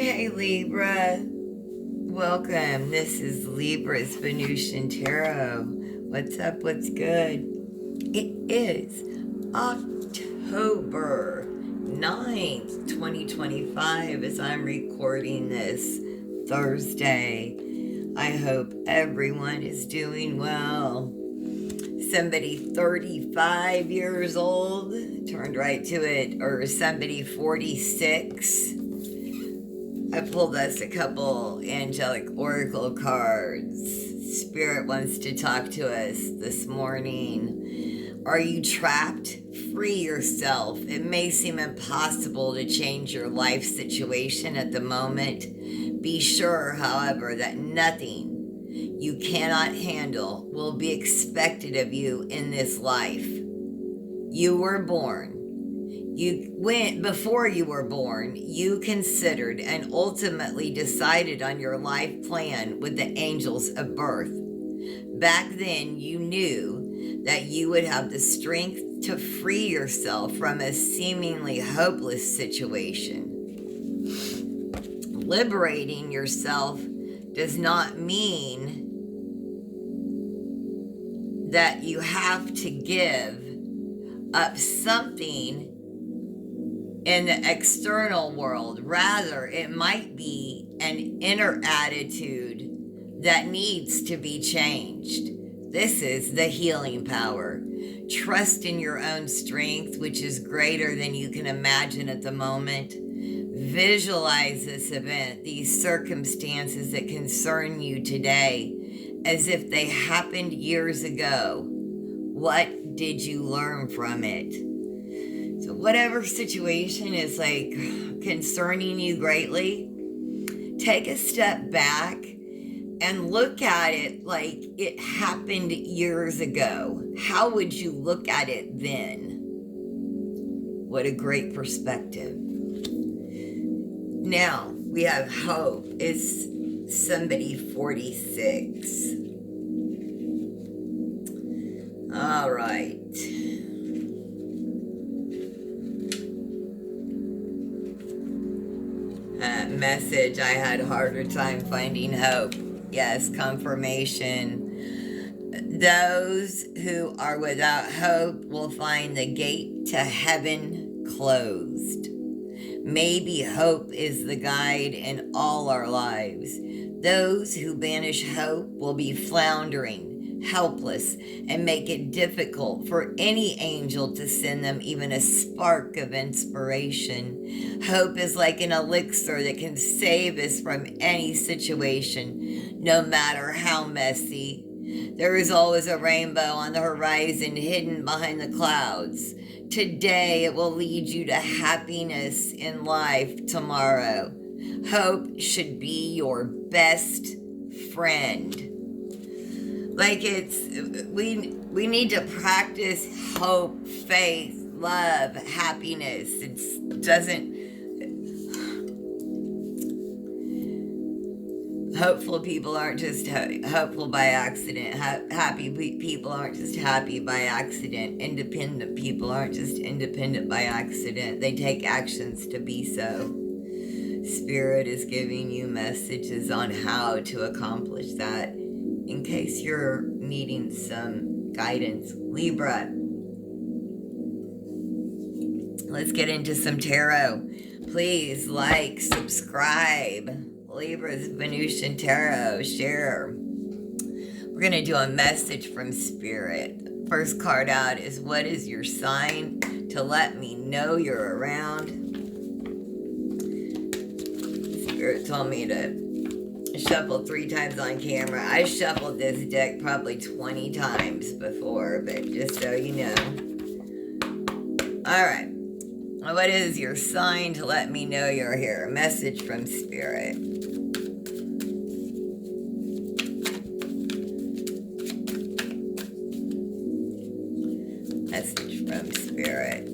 Hey Libra, welcome. This is Libra's Venusian Tarot. What's up? What's good? It is October 9th, 2025 as I'm recording this Thursday. I hope everyone is doing well. Somebody 35 years old turned right to it, or somebody 46. I pulled us a couple angelic oracle cards. Spirit wants to talk to us this morning. Are you trapped? Free yourself. It may seem impossible to change your life situation at the moment. Be sure, however, that nothing you cannot handle will be expected of you in this life. You were born. Before you were born, you considered and ultimately decided on your life plan with the angels of birth. Back then, you knew that you would have the strength to free yourself from a seemingly hopeless situation. Liberating yourself does not mean that you have to give up something in the external world. Rather, it might be an inner attitude that needs to be changed. This is the healing power. Trust in your own strength, which is greater than you can imagine at the moment. Visualize this event, these circumstances that concern you today, as if they happened years ago. What did you learn from it? So whatever situation is concerning you greatly, take a step back and look at it like it happened years ago. How would you look at it then? What a great perspective. Now we have hope. It's somebody 46. All right. Message, I had a harder time finding hope. Yes, confirmation. Those who are without hope will find the gate to heaven closed. Maybe hope is the guide in all our lives. Those who banish hope will be floundering, helpless, and make it difficult for any angel to send them even a spark of inspiration. Hope is like an elixir that can save us from any situation, no matter how messy. There is always a rainbow on the horizon hidden behind the clouds. Today it will lead you to happiness in life tomorrow. Hope should be your best friend. We need to practice hope, faith, love, happiness. Hopeful people aren't just hopeful by accident. Happy people aren't just happy by accident. Independent people aren't just independent by accident. They take actions to be so. Spirit is giving you messages on how to accomplish that, in case you're needing some guidance. Libra, let's get into some tarot. Please like, subscribe. Libra's Venusian Tarot, share. We're going to do a message from Spirit. First card out is, what is your sign to let me know you're around? Spirit told me to shuffle 3 times on camera. I shuffled this deck probably 20 times before, but just so you know. All right. What is your sign to let me know you're here? Message from Spirit. Message from Spirit.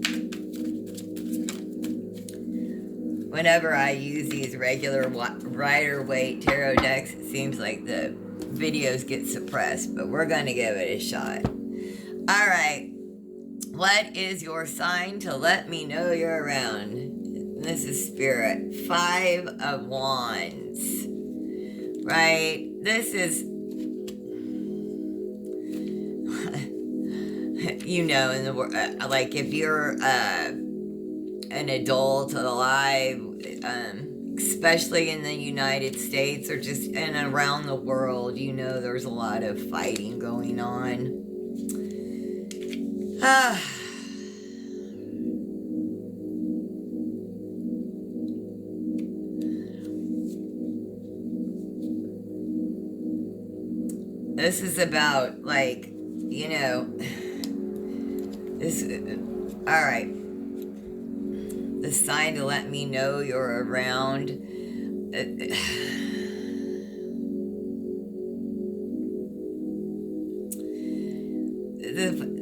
Whenever I use these regular Rider-Waite tarot decks, it seems like the videos get suppressed, but we're going to give it a shot. All right. What is your sign to let me know you're around? This is Spirit. 5 of Wands. Right? This is, you know, in the like if you're an adult alive, especially in the United States or just and around the world, you know, there's a lot of fighting going on. This is about, like, you know, this, all right. The sign to let me know you're around.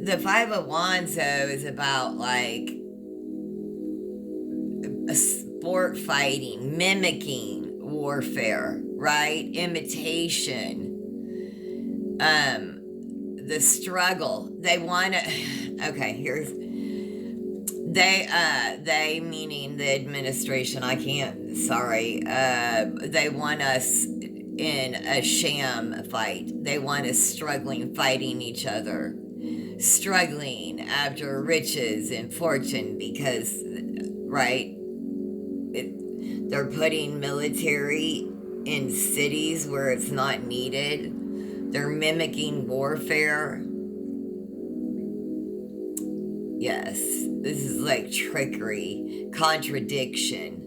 The 5 of Wands, though, is about, like, a sport fighting, mimicking warfare, right? Imitation. The struggle. They want to, okay, here's, they meaning the administration, I can't, sorry, they want us in a sham fight. They want us struggling, fighting each other, struggling after riches and fortune because, right, they're putting military in cities where it's not needed. They're mimicking warfare. Yes, this is like trickery, contradiction.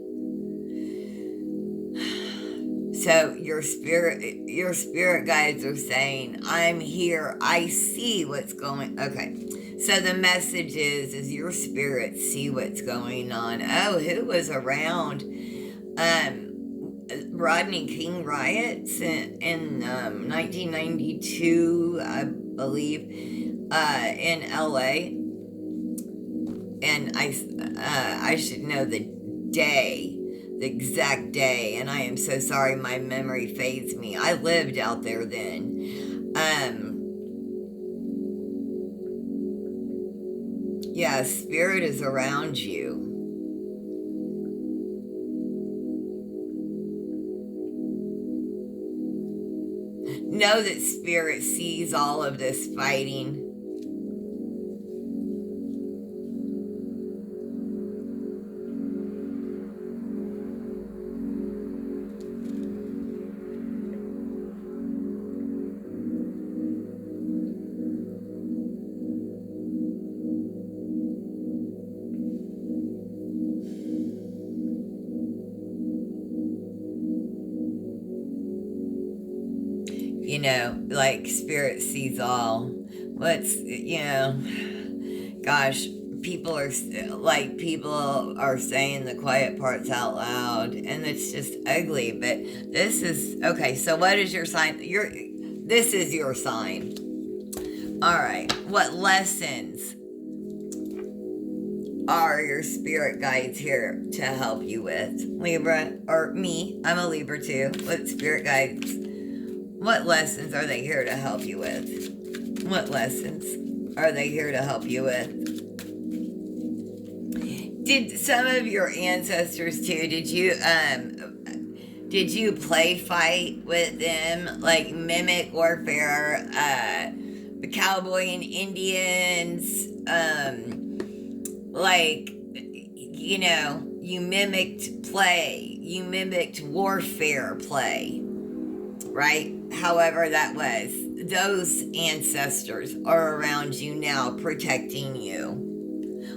So your spirit guides are saying, I'm here, I see what's going, okay. So the message is your spirit see what's going on. Oh, who was around? Rodney King riots in 1992, I believe, in LA. And I should know the day, the exact day, and I am so sorry my memory fades me. I lived out there then. Yeah, spirit is around you. Know that spirit sees all of this fighting. You know, like spirit sees all. What's, you know, gosh, people are saying the quiet parts out loud, and it's just ugly. But this is okay. So, what is your sign? This is your sign. All right. What lessons are your spirit guides here to help you with, Libra, or me? I'm a Libra too. What spirit guides? What lessons are they here to help you with? What lessons are they here to help you with? Did some of your ancestors too, did you play fight with them? Like mimic warfare, the cowboy and Indians, like, you know, you mimicked play, you mimicked warfare play, right? However that was, those ancestors are around you now, protecting you.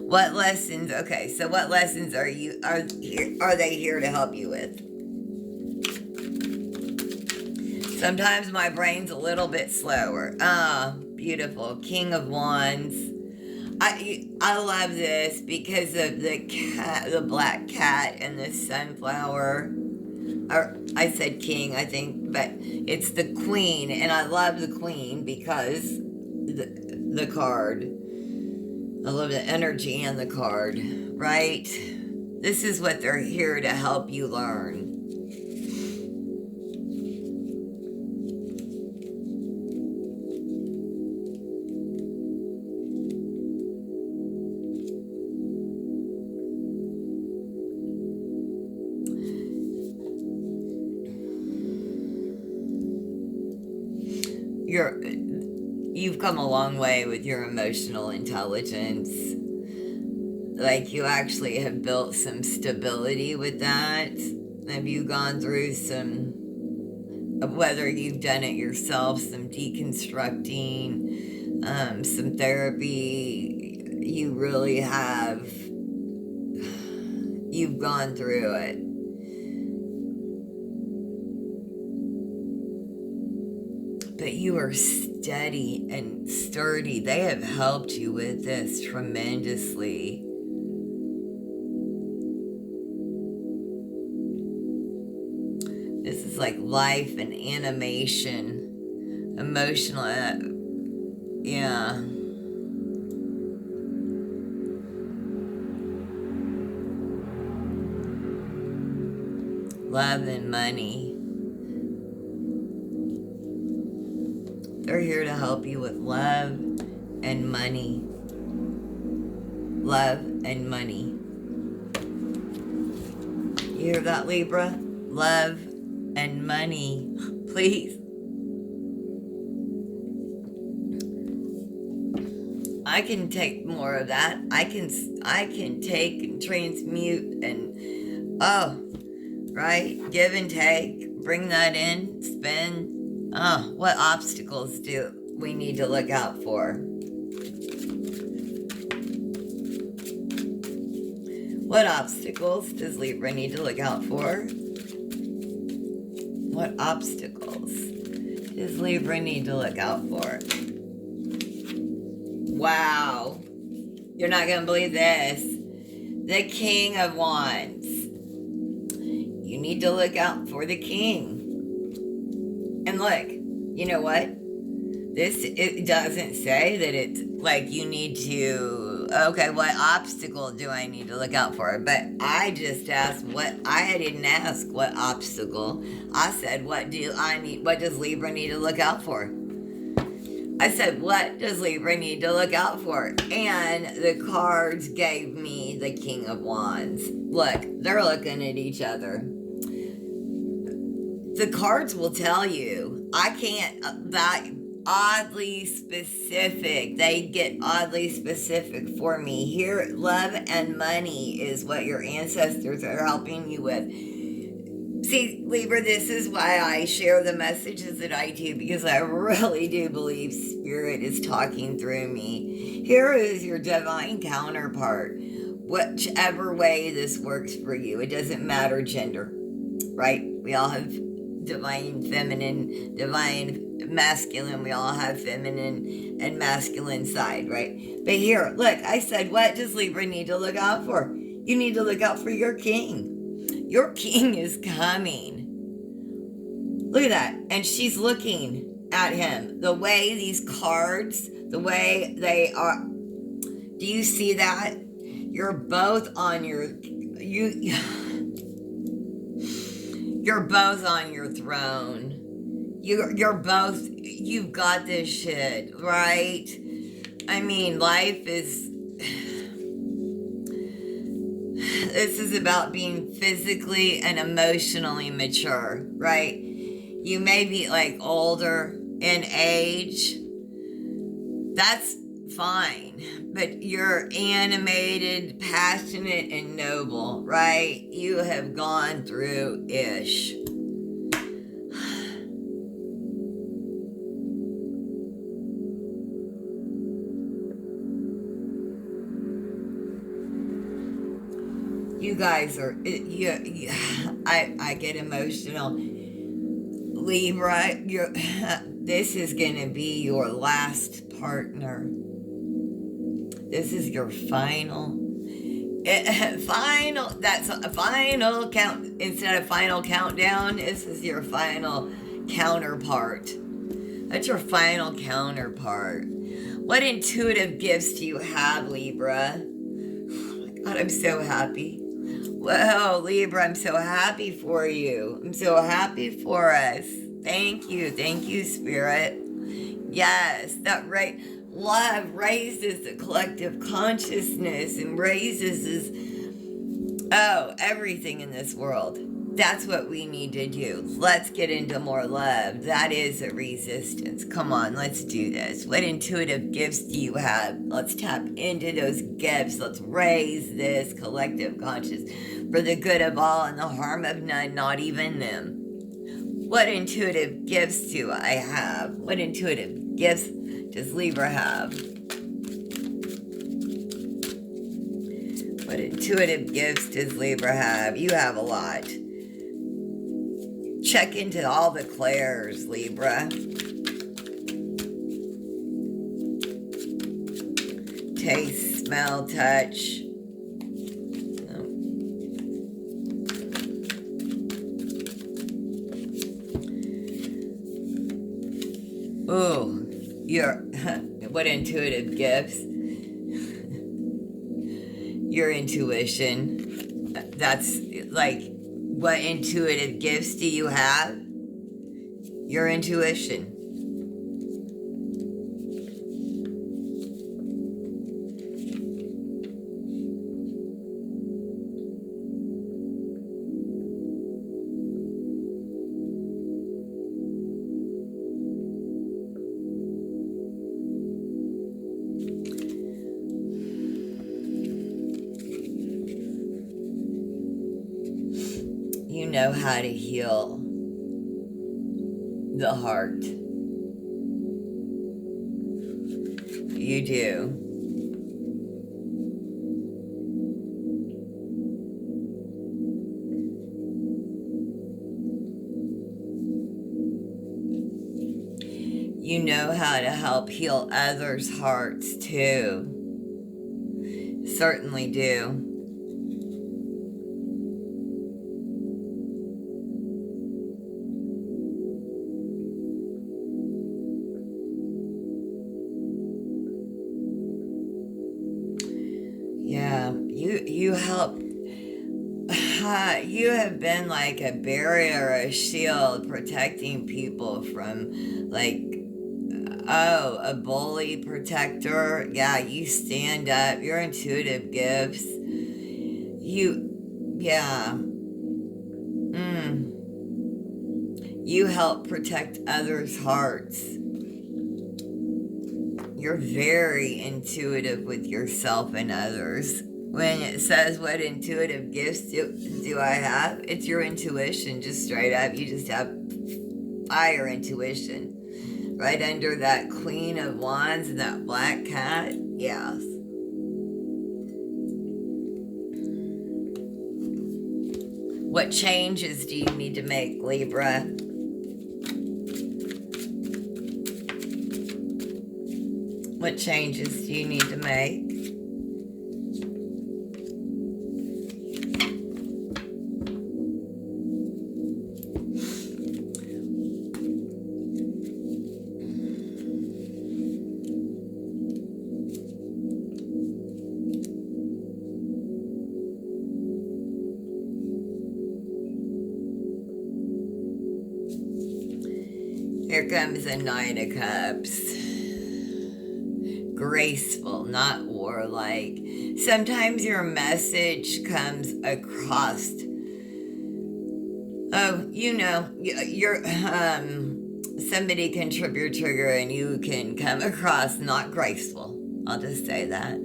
What lessons? Okay, so what lessons are they here to help you with? Sometimes my brain's a little bit slower. Beautiful. King of Wands. I love this because of the cat, the black cat, and the sunflower. Or I said king, I think, but it's the queen, and I love the queen because the card. I love the energy and the card, right? This is what they're here to help you learn. you've come a long way with your emotional intelligence. Like, you actually have built some stability with that. Have you gone through some, whether you've done it yourself, some deconstructing, some therapy, you really have, you've gone through it. But you are steady and sturdy. They have helped you with this tremendously. This is like life and animation, emotional, yeah. Love and money. They're here to help you with love and money. Love and money. You hear that, Libra? Love and money. Please. I can take more of that. I can take and transmute and, right? Give and take. Bring that in. Spend. What obstacles do we need to look out for? What obstacles does Libra need to look out for? What obstacles does Libra need to look out for? Wow. You're not going to believe this. The King of Wands. You need to look out for the King. And look, you know what? It doesn't say that it's like you need to, okay, what obstacle do I need to look out for? But I just asked I didn't ask what obstacle. I said, what does Libra need to look out for? I said, what does Libra need to look out for? And the cards gave me the King of Wands. Look, they're looking at each other. The cards will tell you. I can't, that oddly specific. They get oddly specific for me. Here, love and money is what your ancestors are helping you with. See, Libra, this is why I share the messages that I do, because I really do believe Spirit is talking through me. Here is your divine counterpart. Whichever way this works for you, it doesn't matter gender, right? We all have divine feminine, divine masculine. We all have feminine and masculine side, right? But here, look, I said, what does Libra need to look out for? You need to look out for your king. Your king is coming. Look at that. And she's looking at him. The way these cards, the way they are. Do you see that? You're both on you're both on your throne. You're both, you've got this shit, right? I mean, life is, this is about being physically and emotionally mature, right? You may be like older in age. That's fine. But you're animated, passionate, and noble, right? You have gone through ish. You guys are, I get emotional. Libra, this is going to be your last partner. This is your final, that's a final count. Instead of final countdown, this is your final counterpart. That's your final counterpart. What intuitive gifts do you have, Libra? Oh my God, I'm so happy. Whoa, Libra, I'm so happy for you. I'm so happy for us. Thank you, Spirit. Yes, that right. Love raises the collective consciousness and raises Oh, everything in this world. That's what we need to do. Let's get into more love. That is a resistance. Come on, let's do this. What intuitive gifts do you have? Let's tap into those gifts. Let's raise this collective conscious for the good of all and the harm of none, not even them. What intuitive gifts do I have? What intuitive gifts does Libra have? What intuitive gifts does Libra have? You have a lot. Check into all the clairs, Libra. Taste, smell, touch. Ooh, what intuitive gifts? Your intuition. That's like, what intuitive gifts do you have? Your intuition. You know how to heal the heart. You do. You know how to help heal others' hearts too. Certainly do. Yeah, you help. You have been like a barrier, a shield, protecting people from, like, a bully protector. Yeah, you stand up. Your intuitive gifts. Yeah. You help protect others' hearts. You're very intuitive with yourself and others. When it says what intuitive gifts do I have, it's your intuition, just straight up. You just have fire intuition. Right under that Queen of Wands and that black cat. Yes. What changes do you need to make, Libra? What changes do you need to make? Here comes a Nine of Cups. Graceful, not warlike. Sometimes your message comes across. Oh, you're somebody can trip your trigger and you can come across not graceful. I'll just say that.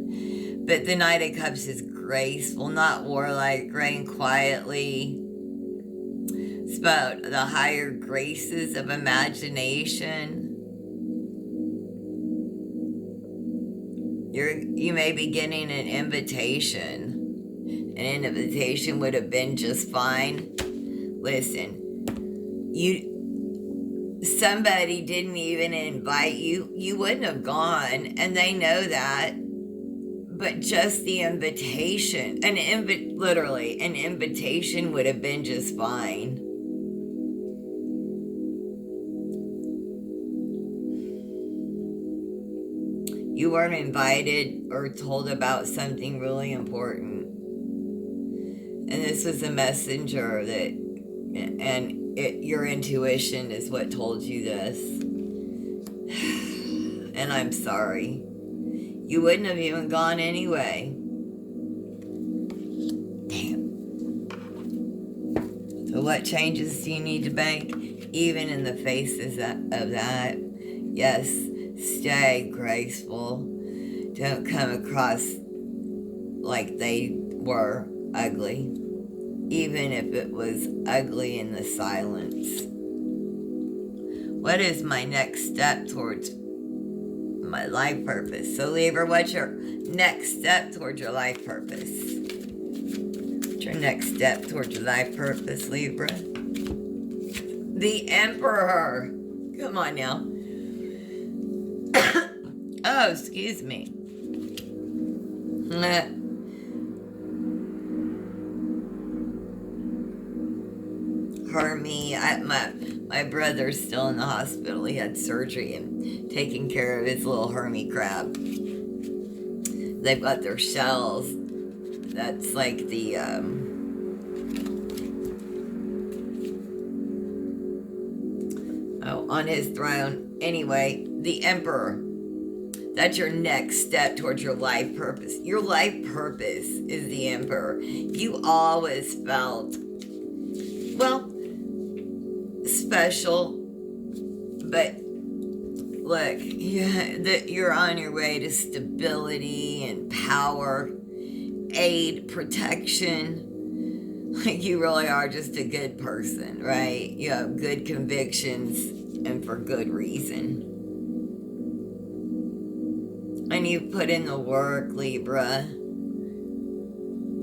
But the Knight of Cups is graceful, not warlike, reign quietly. It's about the higher graces of imagination. You may be getting an invitation. An invitation would have been just fine. Listen, somebody didn't even invite you. You wouldn't have gone, and they know that. But just the invitation, literally, an invitation would have been just fine. You weren't invited or told about something really important. And this was a messenger your intuition is what told you this. And I'm sorry. You wouldn't have even gone anyway. Damn. So what changes do you need to make? Even in the faces of that, yes, stay graceful. Don't come across like they were ugly, even if it was ugly in the silence. What is my next step towards my life purpose? So Libra, what's your next step towards your life purpose? What's your next step towards your life purpose, Libra? The Emperor. Come on now. Oh, excuse me. Hermie, my brother's still in the hospital. He had surgery and taking care of his little Hermie crab. They've got their shells. That's like the on his throne. Anyway, the Emperor. That's your next step towards your life purpose. Your life purpose is the Emperor. You always felt, well, special, but look, you're on your way to stability and power, aid, protection. Like, you really are just a good person, right? You have good convictions and for good reason. And you put in the work, Libra.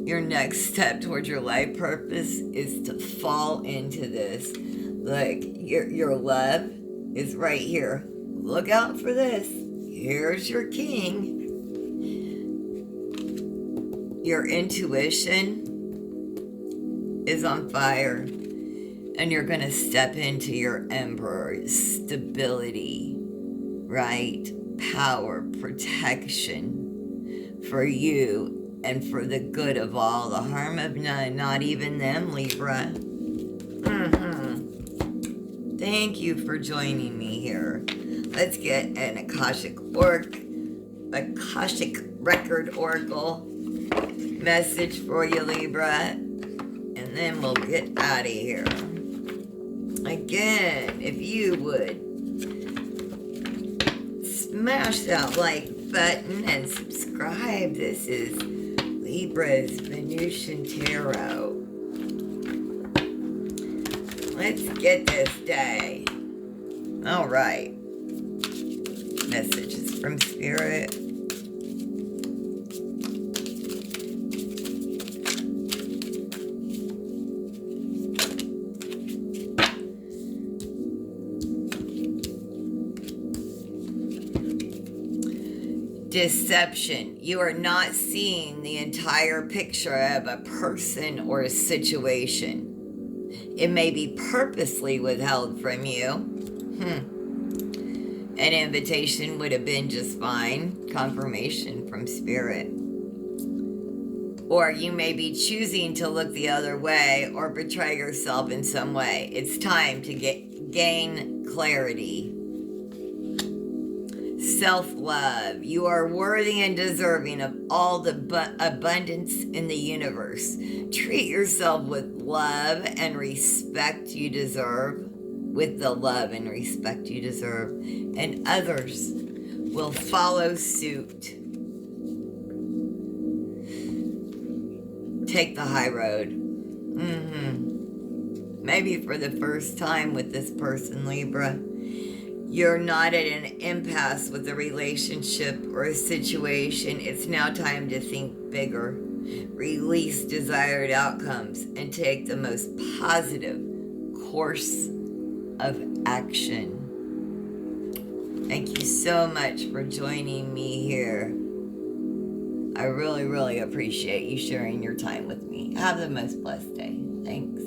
Your next step towards your life purpose is to fall into this. Like, your love is right here. Look out for this. Here's your king. Your intuition is on fire. And you're going to step into your Emperor. Stability, right? Power, protection for you and for the good of all, the harm of none, not even them, Libra. Thank you for joining me here. Let's get an Akashic Record Oracle message for you, Libra, and then we'll get out of here. Again, if you would smash that like button and subscribe. This is Libra's Venusian Tarot. Let's get this day. All right. Messages from Spirit. Deception. You are not seeing the entire picture of a person or a situation. It may be purposely withheld from you. An invitation would have been just fine. Confirmation from Spirit. Or you may be choosing to look the other way or betray yourself in some way. It's time to gain clarity. Self-love. You are worthy and deserving of all the abundance in the universe. Treat yourself with love and respect you deserve. With the love and respect you deserve. And others will follow suit. Take the high road. Maybe for the first time with this person, Libra. You're not at an impasse with a relationship or a situation. It's now time to think bigger, release desired outcomes, and take the most positive course of action. Thank you so much for joining me here. I really, really appreciate you sharing your time with me. Have the most blessed day. Thanks.